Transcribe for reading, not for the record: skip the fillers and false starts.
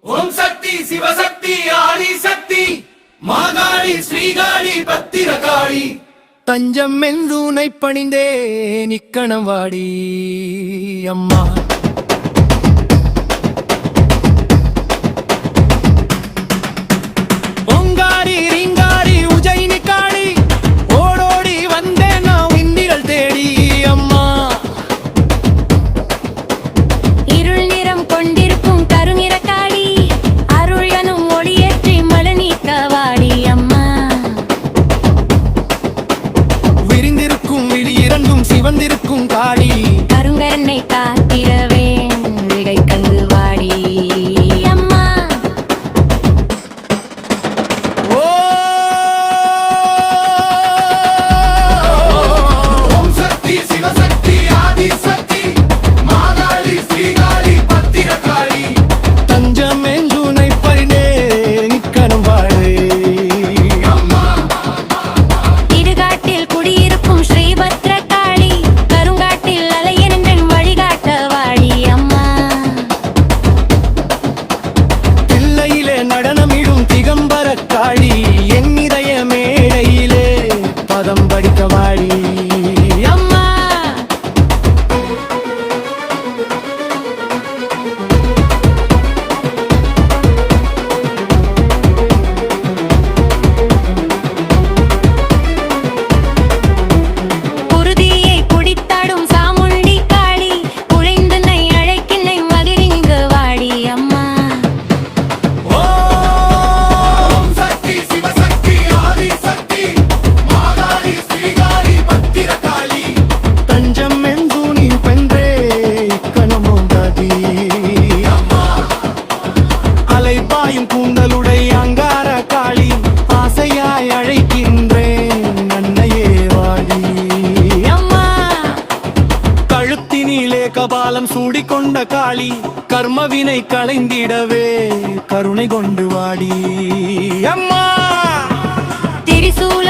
ஓம் சக்தி சிவசக்தி ஆதி சக்தி மாகாளி ஸ்ரீகாளி பத்திரகாளி தஞ்சம் என்றுனை பணிந்தே நிக்கணம் வாடி அம்மா சிவந்திருக்கும் காளி கருங்கரனை காத்திரவே விகை கண்டு வாடி அம்மா. ஓம் சக்தி சிவசக்தி ஆதி சக்தி மாகாளி ஸ்ரீகாளி பத்திரகாளி தஞ்சம் என்றுனை பறினே நிக்கணும் வாழே அம்மா. இடுகாட்டில் குடியிருக்கும் ஸ்ரீபத்ர காளி என் இதய மேடையிலே பதம் படிக்க வாடி அம்மா. குருதியை குடித்தாடும் சாமுண்டி காளி குழைந்து நை அழைக்கின்னை மகிழ்ந்து வாடி அம்மா. அலைபாயும் கூந்தலுடைய அங்கார காளி ஆசையாய் அழைக்கின்றேன் அன்னையே வாடி அம்மா. கழுத்தினிலே கபாலம் சூடிக்கொண்ட காளி கர்மவினை களைந்திடவே கருணை கொண்டு வாடி அம்மா. திரிசூல